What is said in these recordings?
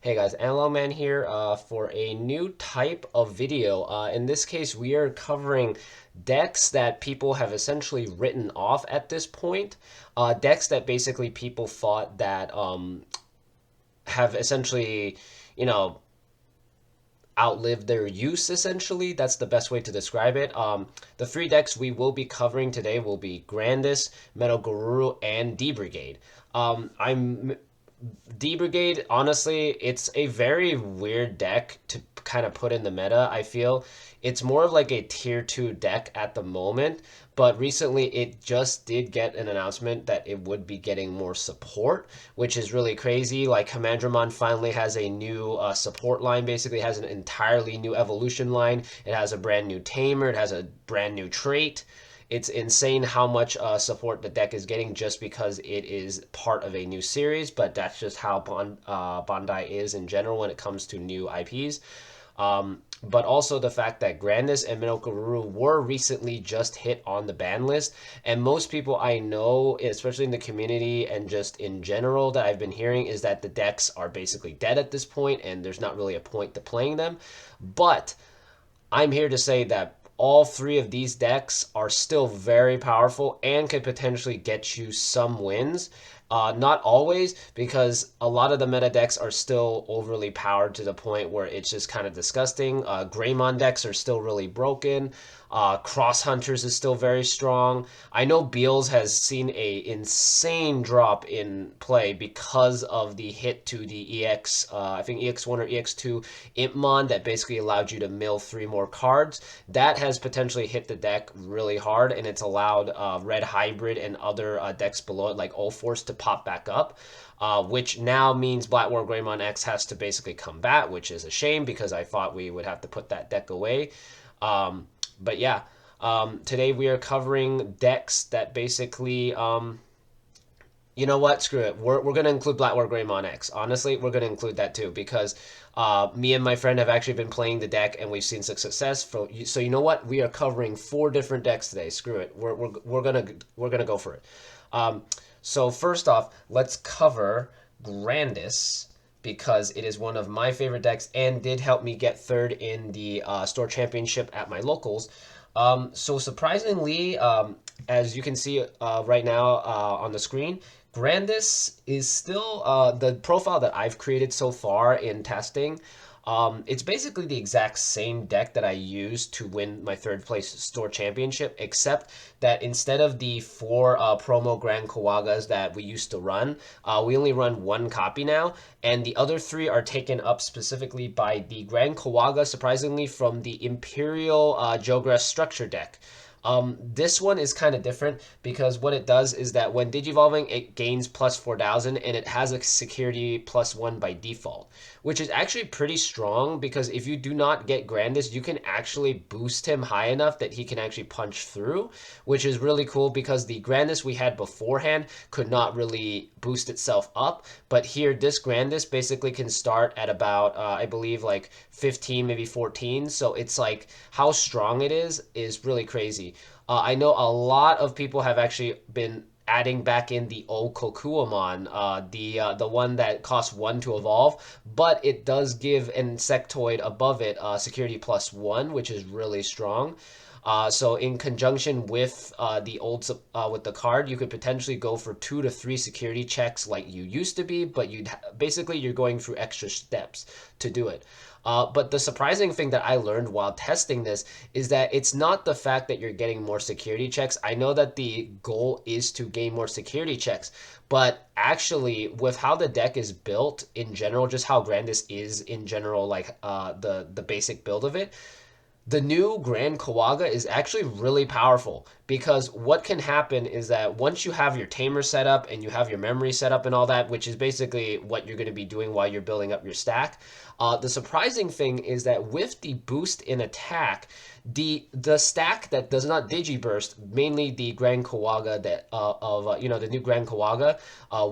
Hey guys, Analog Man here for a new type of video. In this case, we are covering decks that people have essentially written off at this point. Decks that basically people thought that have essentially, you know, outlived their use, essentially. That's the best way to describe it. The three decks we will be covering today will be Grandis, Metal Guru, and D-Brigade. I'm D-Brigade, honestly, it's a very weird deck to kind of put in the meta, I feel. It's more of like a tier 2 deck at the moment, but recently it just did get an announcement that it would be getting more support, which is really crazy. Like Commandramon finally has a new support line, basically has an entirely new evolution line. It has a brand new tamer, it has a brand new trait. It's insane how much support the deck is getting just because it is part of a new series, but that's just how Bandai is in general when it comes to new IPs. But also the fact that Grandis and Minokaruru were recently just hit on the ban list. And most people I know, especially in the community and just in general that I've been hearing, is that the decks are basically dead at this point and there's not really a point to playing them. But I'm here to say that all three of these decks are still very powerful and could potentially get you some wins. Not always, because a lot of the meta decks are still overly powered to the point where it's just kind of disgusting. Greymon decks are still really broken. Cross Hunters is still very strong. I know Beals has seen a insane drop in play because of the hit to the EX, I think EX1 or EX2 Impmon that basically allowed you to mill 3 more cards. That has potentially hit the deck really hard, and it's allowed Red Hybrid and other decks below it, like Ulforce, to pop back up. Which now means Black War Greymon X has to basically combat, which is a shame because I thought we would have to put that deck away. But yeah, today we are covering decks that basically, you know what? Screw it. We're going to include Black War Greymon X. Honestly, we're going to include that too because me and my friend have actually been playing the deck and we've seen some success. So you know what? We are covering 4 different decks today. Screw it. We're gonna go for it. So first off, let's cover Grandis because it is one of my favorite decks and did help me get third in the store championship at my locals. So surprisingly, as you can see right now on the screen, Grandis is still the profile that I've created so far in testing. It's basically the exact same deck that I used to win my third place store championship, except that instead of the 4 promo Grand Kawagas that we used to run, we only run 1 copy now, and the other 3 are taken up specifically by the Grand Kawaga, surprisingly, from the Imperial Jogress structure deck. This one is kind of different because what it does is that when digivolving, it gains plus 4,000 and it has a security +1 by default, which is actually pretty strong because if you do not get Grandis, you can actually boost him high enough that he can actually punch through, which is really cool because the Grandis we had beforehand could not really boost itself up. But here, this Grandis basically can start at about, I believe, like 15, maybe 14. So it's like how strong it is really crazy. I know a lot of people have actually been adding back in the old Kokuamon, the one that costs 1 to evolve, but it does give an Insectoid above it security +1, which is really strong. So in conjunction with the old with the card, you could potentially go for 2 to 3 security checks like you used to be, but basically you're going through extra steps to do it. But the surprising thing that I learned while testing this is that it's not the fact that you're getting more security checks. I know that the goal is to gain more security checks, but actually with how the deck is built in general, just how Grandis is in general, like the basic build of it, the new Grand Kawaga is actually really powerful because what can happen is that once you have your tamer set up and you have your memory set up and all that, which is basically what you're going to be doing while you're building up your stack, the surprising thing is that with the boost in attack, the stack that does not digiburst, mainly the Grand Kawaga that the new Grand Kawaga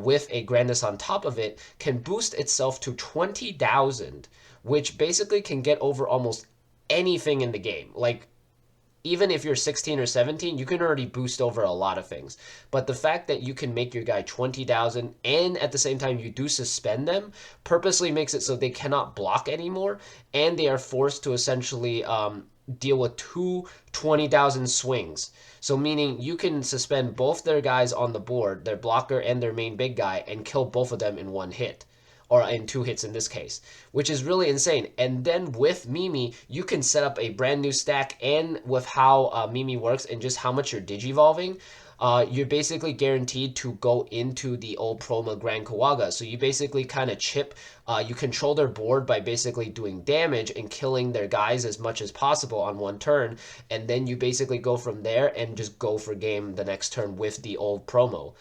with a Grandis on top of it, can boost itself to 20,000, which basically can get over almost anything in the game. Like even if you're 16 or 17, you can already boost over a lot of things. But the fact that you can make your guy 20,000 and at the same time you do suspend them purposely makes it so they cannot block anymore, and they are forced to essentially deal with two 20,000 swings. So meaning you can suspend both their guys on the board, their blocker and their main big guy, and kill both of them in one hit. Or in two hits in this case, which is really insane. And then with Mimi, you can set up a brand new stack, and with how Mimi works and just how much you're digivolving, you're basically guaranteed to go into the old Proma Grand Kawaga. So you basically kind of chip, you control their board by basically doing damage and killing their guys as much as possible on one turn. And then you basically go from there and just go for game the next turn with the old promo.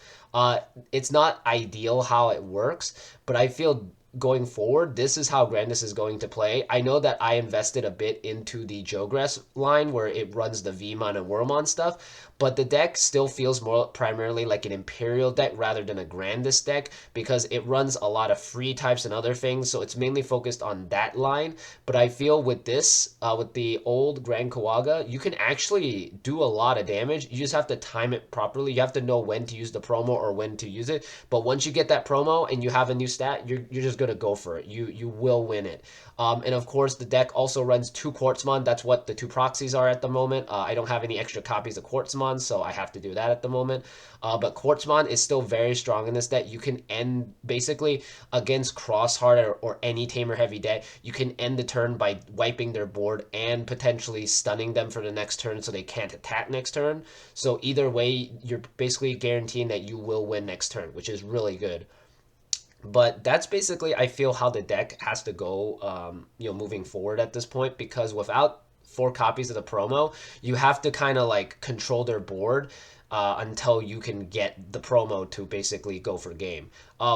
It's not ideal how it works, but I feel going forward, this is how Grandis is going to play. I know that I invested a bit into the Jogress line where it runs the Vmon and Wormon stuff, but the deck still feels more primarily like an Imperial deck rather than a Grandis deck because it runs a lot of free types and other things, so it's mainly focused on that line. But I feel with this, with the old Grand Kawaga, you can actually do a lot of damage. You just have to time it properly. You have to know when to use the promo or when to use it. But once you get that promo and you have a new stat, you're just gonna go for it. You will win it. And of course, the deck also runs two Quartzmon. That's what the two proxies are at the moment. I don't have any extra copies of Quartzmon, so I have to do that at the moment. But Quartzmon is still very strong in this deck. You can end basically against Crossheart or any Tamer heavy deck. You can end the turn by wiping their board and potentially stunning them for the next turn so they can't attack next turn. So either way, you're basically guaranteeing that you will win next turn, which is really good. But that's basically, I feel, how the deck has to go, moving forward at this point, because without four copies of the promo, you have to kind of like control their board until you can get the promo to basically go for game.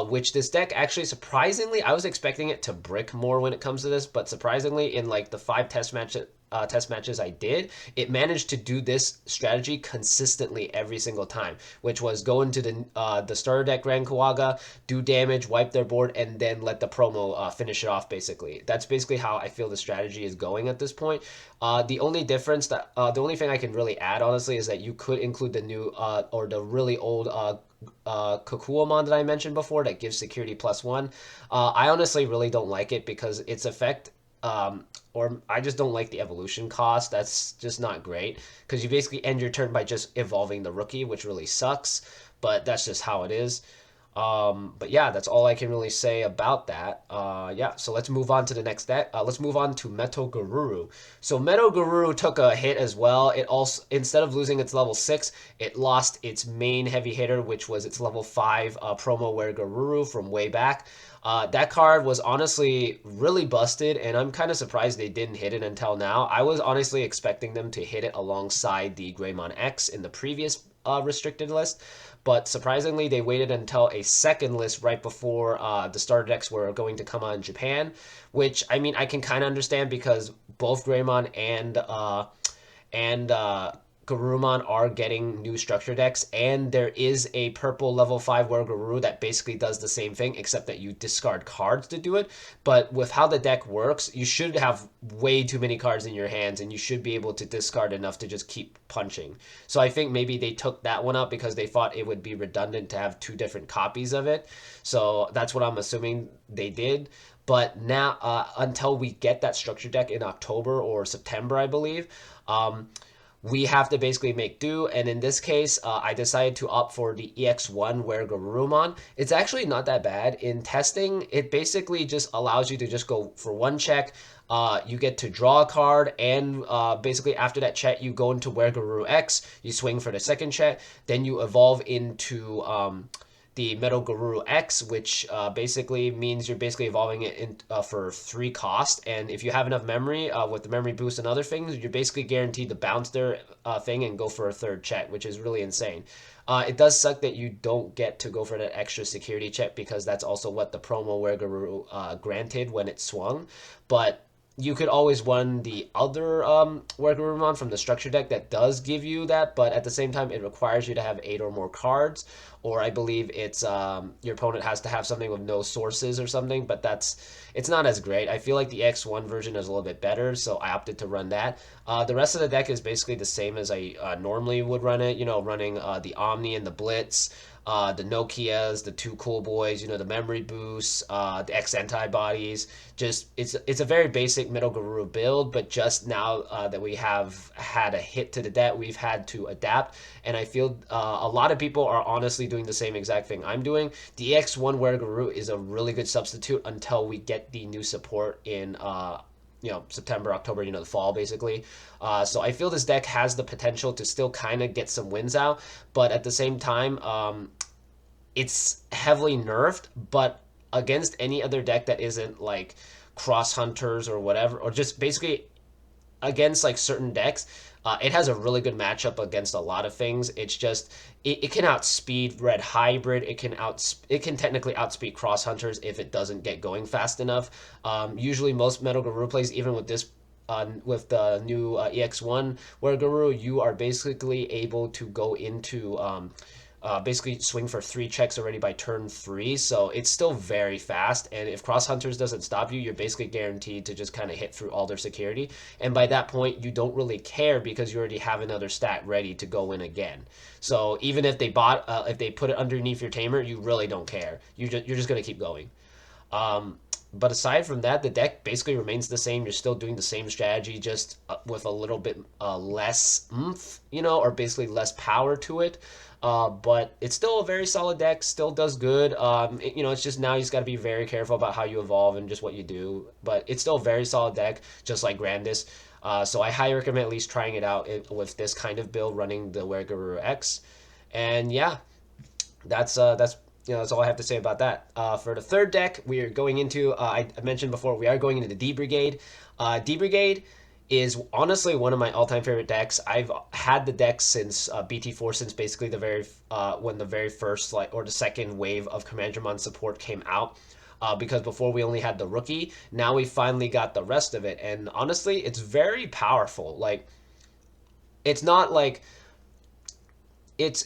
Which this deck actually, surprisingly, I was expecting it to brick more when it comes to this, but surprisingly, in like the five test matches I did, it managed to do this strategy consistently every single time, which was go into the starter deck Grand Kawaga, do damage, wipe their board, and then let the promo finish it off. Basically, that's basically how I feel the strategy is going at this point. The only difference the only thing I can really add honestly is that you could include the new or the really old Kokuomon that I mentioned before that gives security +1. I honestly really don't like it because its effect, or I just don't like the evolution cost. That's just not great because you basically end your turn by just evolving the rookie, which really sucks. But that's just how it is. But yeah, that's all I can really say about that. Yeah, so let's move on to the next deck. Let's move on to Metal Garuru. So Metal Garuru took a hit as well. It also, instead of losing its level 6, it lost its main heavy hitter, which was its level 5 promo Were Garuru from way back. That card was honestly really busted, and I'm kind of surprised they didn't hit it until now. I was honestly expecting them to hit it alongside the Greymon X in the previous restricted list, but surprisingly, they waited until a second list right before the starter decks were going to come out in Japan, which, I mean, I can kind of understand because both Greymon and Garurumon are getting new structure decks, and there is a purple level 5 Garuru that basically does the same thing, except that you discard cards to do it. But with how the deck works, you should have way too many cards in your hands, and you should be able to discard enough to just keep punching. So I think maybe they took that one out because they thought it would be redundant to have two different copies of it. So that's what I'm assuming they did. But now, until we get that structure deck in October or September, I believe, we have to basically make do. And in this case, I decided to opt for the EX1 Were Garurumon. It's actually not that bad. In testing, it basically just allows you to just go for one check. You get to draw a card, and basically after that check, you go into Were Garuru X, you swing for the second check, then you evolve into the Metal Garuru X, which basically means you're basically evolving it in, for 3 cost. And if you have enough memory with the memory boost and other things, you're basically guaranteed to bounce their thing and go for a third check, which is really insane. It does suck that you don't get to go for that extra security check because that's also what the promo Were Garuru granted when it swung. But you could always run the other Wargurumon from the structure deck that does give you that, but at the same time, it requires you to have 8 or more cards, or I believe it's your opponent has to have something with no sources or something, but it's not as great. I feel like the X1 version is a little bit better, so I opted to run that. The rest of the deck is basically the same as I normally would run it, running the Omni and the Blitz, the Nokias, the two cool boys, the memory boosts, the X antibodies. Just it's a very basic middle Guru build, but just now that we have had a hit to the deck, we've had to adapt, and I feel a lot of people are honestly doing the same exact thing I'm doing. The X1 Were Guru is a really good substitute until we get the new support in September, October, the fall basically. So I feel this deck has the potential to still kind of get some wins out, but at the same time, it's heavily nerfed, but against any other deck that isn't like Cross Hunters or whatever, or just basically against like certain decks, it has a really good matchup against a lot of things. It's just it can outspeed Red Hybrid. It can technically outspeed Cross Hunters if it doesn't get going fast enough. Usually, most Metal Guru plays, even with the new EX1 where Guru, you are basically able to go into basically swing for 3 checks already by turn 3, so it's still very fast. And if Cross Hunters doesn't stop you, you're basically guaranteed to just kind of hit through all their security. And by that point, you don't really care because you already have another stat ready to go in again. So even if if they put it underneath your tamer, you really don't care. You're just gonna keep going. But aside from that, the deck basically remains the same. You're still doing the same strategy, just with a little bit less oomph, or basically less power to it. But it's still a very solid deck. Still does good. It's just now you just got to be very careful about how you evolve and just what you do. But it's still a very solid deck, just like Grandis. So I highly recommend at least trying it out with this kind of build, running the Werguru X. And yeah, that's all I have to say about that. For the third deck, we are going into. I mentioned before we are going into the D-brigade. D-brigade is honestly one of my all-time favorite decks. I've had the deck since BT4, since basically the very when the very first or the second wave of Commandramon support came out. Because before we only had the rookie, now we finally got the rest of it, and honestly, it's very powerful. Like, it's not like it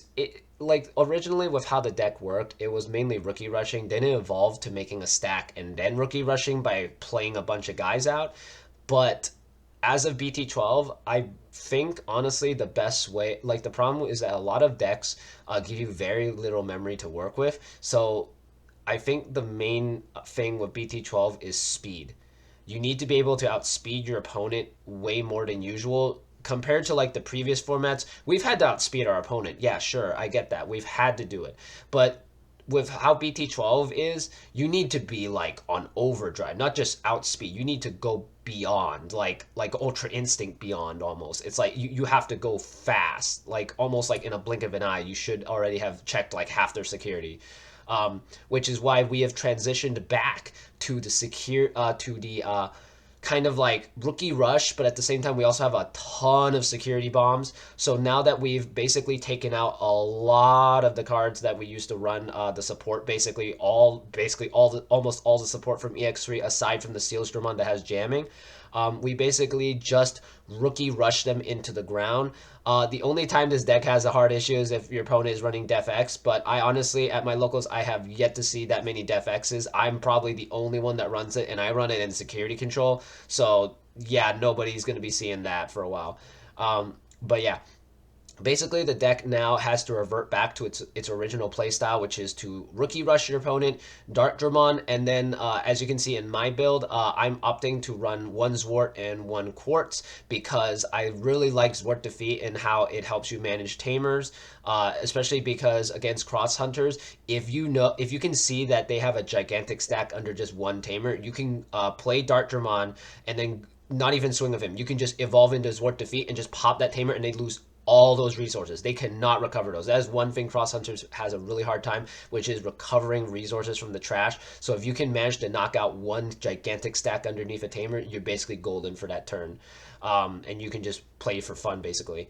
like originally with how the deck worked, it was mainly rookie rushing. Then it evolved to making a stack and then rookie rushing by playing a bunch of guys out. But as of BT12, I think honestly the best way, like the problem is that a lot of decks give you very little memory to work with. So I think the main thing with BT12 is speed. You need to be able to outspeed your opponent way more than usual. Compared to like the previous formats, we've had to outspeed our opponent. Yeah, sure, I get that. We've had to do it. But with how BT12 is, you need to be like on overdrive, not just outspeed. You need to go beyond, like Ultra Instinct beyond almost. It's like you have to go fast, like almost like in a blink of an eye. You should already have checked like half their security. Which is why we have transitioned back to the kind of like rookie rush, but at the same time we also have a ton of security bombs. So now that we've basically taken out a lot of the cards that we used to run the support, almost all the support from EX3 aside from the Sealstromon that has jamming. We basically just rookie rush them into the ground. The only time this deck has a hard issue is if your opponent is running Def X, but I honestly, at my locals, I have yet to see that many Def X's. I'm probably the only one that runs it, and I run it in security control. So, yeah, nobody's going to be seeing that for a while. But yeah, basically the deck now has to revert back to its original playstyle, which is to rookie rush your opponent, Dark Dramon, and then as you can see in my build, I'm opting to run 1 Zwart and 1 Quartz because I really like Zwart Defeat and how it helps you manage tamers, especially because against Cross Hunters, if you can see that they have a gigantic stack under just 1 tamer, you can play Dark Dramon and then not even swing with him. You can just evolve into Zwart Defeat and just pop that tamer and they lose all those resources. They cannot recover those. That is one thing Cross Hunters has a really hard time, which is recovering resources from the trash. So if you can manage to knock out 1 gigantic stack underneath a tamer, you're basically golden for that turn. And you can just play for fun, basically.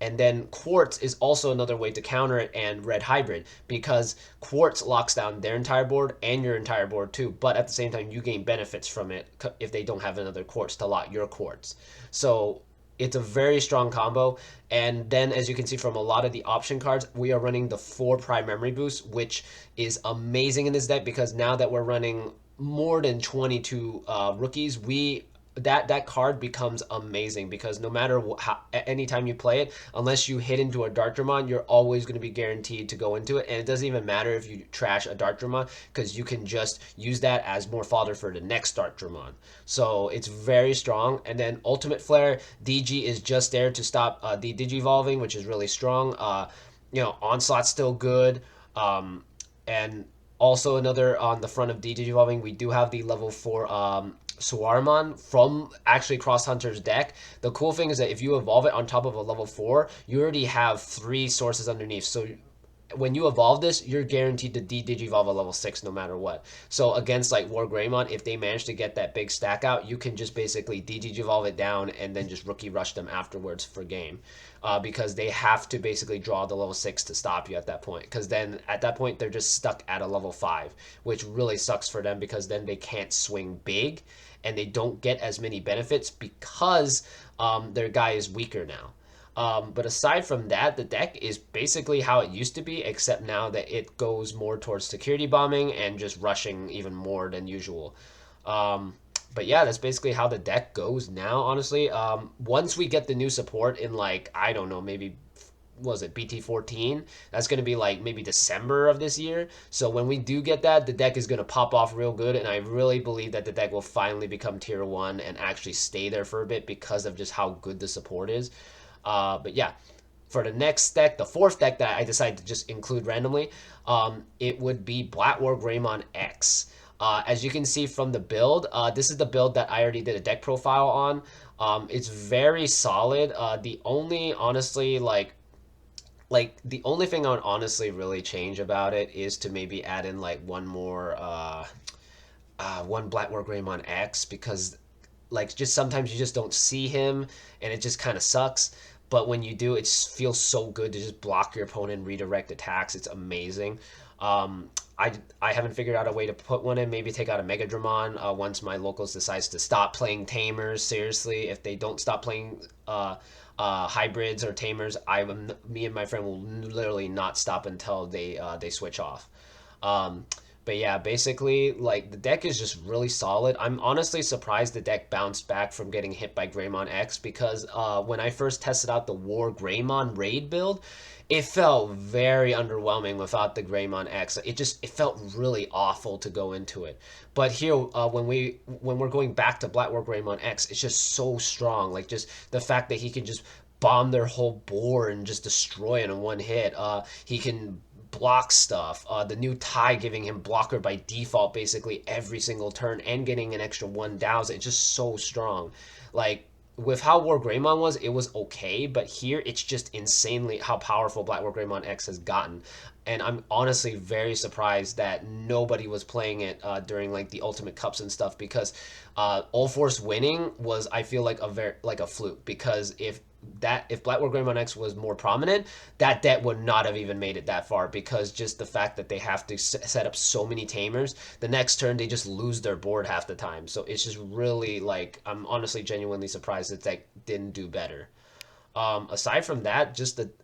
And then Quartz is also another way to counter it, and Red Hybrid, because Quartz locks down their entire board and your entire board too. But at the same time, you gain benefits from it if they don't have another Quartz to lock your Quartz. So it's a very strong combo. And then, as you can see from a lot of the option cards, we are running the 4 Prime Memory Boost, which is amazing in this deck because now that we're running more than 22 rookies, that card becomes amazing because no matter how, any time you play it, unless you hit into a Darkdramon, you're always going to be guaranteed to go into it. And it doesn't even matter if you trash a Darkdramon because you can just use that as more fodder for the next Darkdramon. So it's very strong. And then Ultimate Flare, DG is just there to stop the Digivolving, which is really strong. Onslaught's still good. And also another on the front of Digivolving, we do have the level 4 Suarmon from actually Cross Hunter's deck. The cool thing is that if you evolve it on top of a level 4, you already have 3 sources underneath. So when you evolve this, you're guaranteed to de-digivolve a level 6 no matter what. So against like War Greymon, if they manage to get that big stack out, you can just basically de-digivolve it down and then just rookie rush them afterwards for game. Because they have to basically draw the level 6 to stop you at that point. Because then at that point, they're just stuck at a level 5, which really sucks for them because then they can't swing big and they don't get as many benefits because their guy is weaker now. But aside from that, the deck is basically how it used to be, except now that it goes more towards security bombing and just rushing even more than usual. But yeah, that's basically how the deck goes now, honestly. Once we get the new support in, like, I don't know, maybe, was it BT14? That's going to be like maybe December of this year. So when we do get that, the deck is going to pop off real good. And I really believe that the deck will finally become tier 1 and actually stay there for a bit because of just how good the support is. But yeah, for the next deck, the 4th deck that I decided to just include randomly, it would be Black War Greymon X. As you can see from the build, this is the build that I already did a deck profile on. It's very solid. The only, honestly, like the only thing I would honestly really change about it is to maybe add in like one more, one Black War Greymon X, because like just sometimes you just don't see him and it just kind of sucks. But when you do, it feels so good to just block your opponent and redirect attacks. It's amazing. Um, I haven't figured out a way to put one in. Maybe take out a Mega Dramon once my locals decides to stop playing Tamers. Seriously, if they don't stop playing hybrids or Tamers, me and my friend will literally not stop until they switch off. Um, but yeah, basically, like, the deck is just really solid. I'm honestly surprised the deck bounced back from getting hit by Greymon X because when I first tested out the War Greymon raid build, it felt very underwhelming without the Greymon X. It felt really awful to go into it. But here, when we're going back to Black War Greymon X, it's just so strong. Like, just the fact that he can just bomb their whole board and just destroy it in one hit. He can block stuff. The new tie giving him blocker by default basically every single turn and getting an extra 1 douse. It's just so strong. Like, with how War Greymon was, it was okay, but here it's just insanely how powerful Black War Greymon X has gotten. And I'm honestly very surprised that nobody was playing it during like the Ultimate Cups and stuff because All Force winning was, I feel like, a fluke, because if Black War Greymon X was more prominent, that deck would not have even made it that far, because just the fact that they have to set up so many Tamers, the next turn they just lose their board half the time. So it's just really, like, I'm honestly genuinely surprised that deck didn't do better. Aside from that,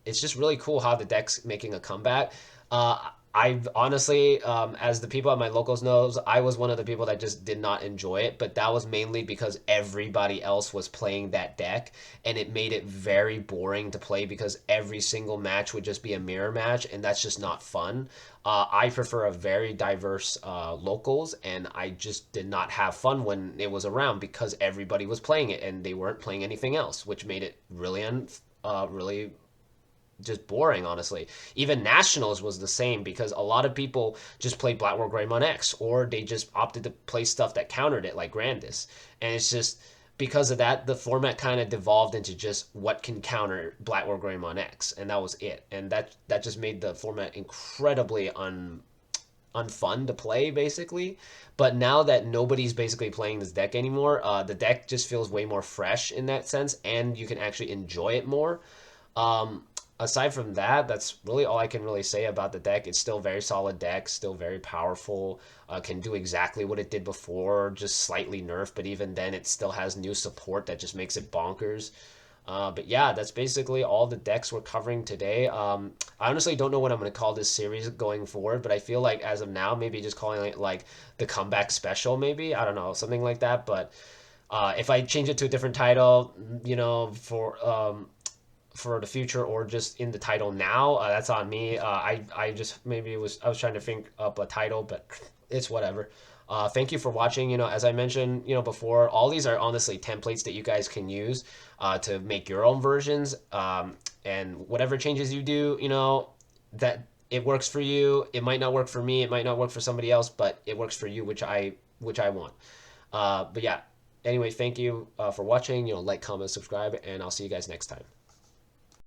it's just really cool how the deck's making a comeback. I've honestly, as the people at my locals knows, I was one of the people that just did not enjoy it, but that was mainly because everybody else was playing that deck, and it made it very boring to play because every single match would just be a mirror match, and that's just not fun. I prefer a very diverse locals, and I just did not have fun when it was around because everybody was playing it and they weren't playing anything else, which made it really just boring, honestly. Even Nationals was the same because a lot of people just played Black War Greymon X, or they just opted to play stuff that countered it, like Grandis. And it's just because of that, the format kind of devolved into just what can counter Black War Greymon X, and that was it. And that just made the format incredibly unfun to play, basically. But now that nobody's basically playing this deck anymore, the deck just feels way more fresh in that sense, and you can actually enjoy it more. Um, Aside from that, that's really all I can really say about the deck. It's still very solid deck, still very powerful. Can do exactly what it did before, just slightly nerfed. But even then, it still has new support that just makes it bonkers. But yeah, that's basically all the decks we're covering today. I honestly don't know what I'm going to call this series going forward, but I feel like as of now, maybe just calling it like the comeback special, maybe. I don't know, something like that. But if I change it to a different title, for the future or just in the title now, that's on me. I just maybe I was trying to think up a title, but it's whatever. Thank you for watching. As I mentioned, before, all these are honestly templates that you guys can use to make your own versions. And whatever changes you do, that it works for you. It might not work for me. It might not work for somebody else, but it works for you, which I want. But yeah. Anyway, thank you for watching. Like, comment, subscribe, and I'll see you guys next time.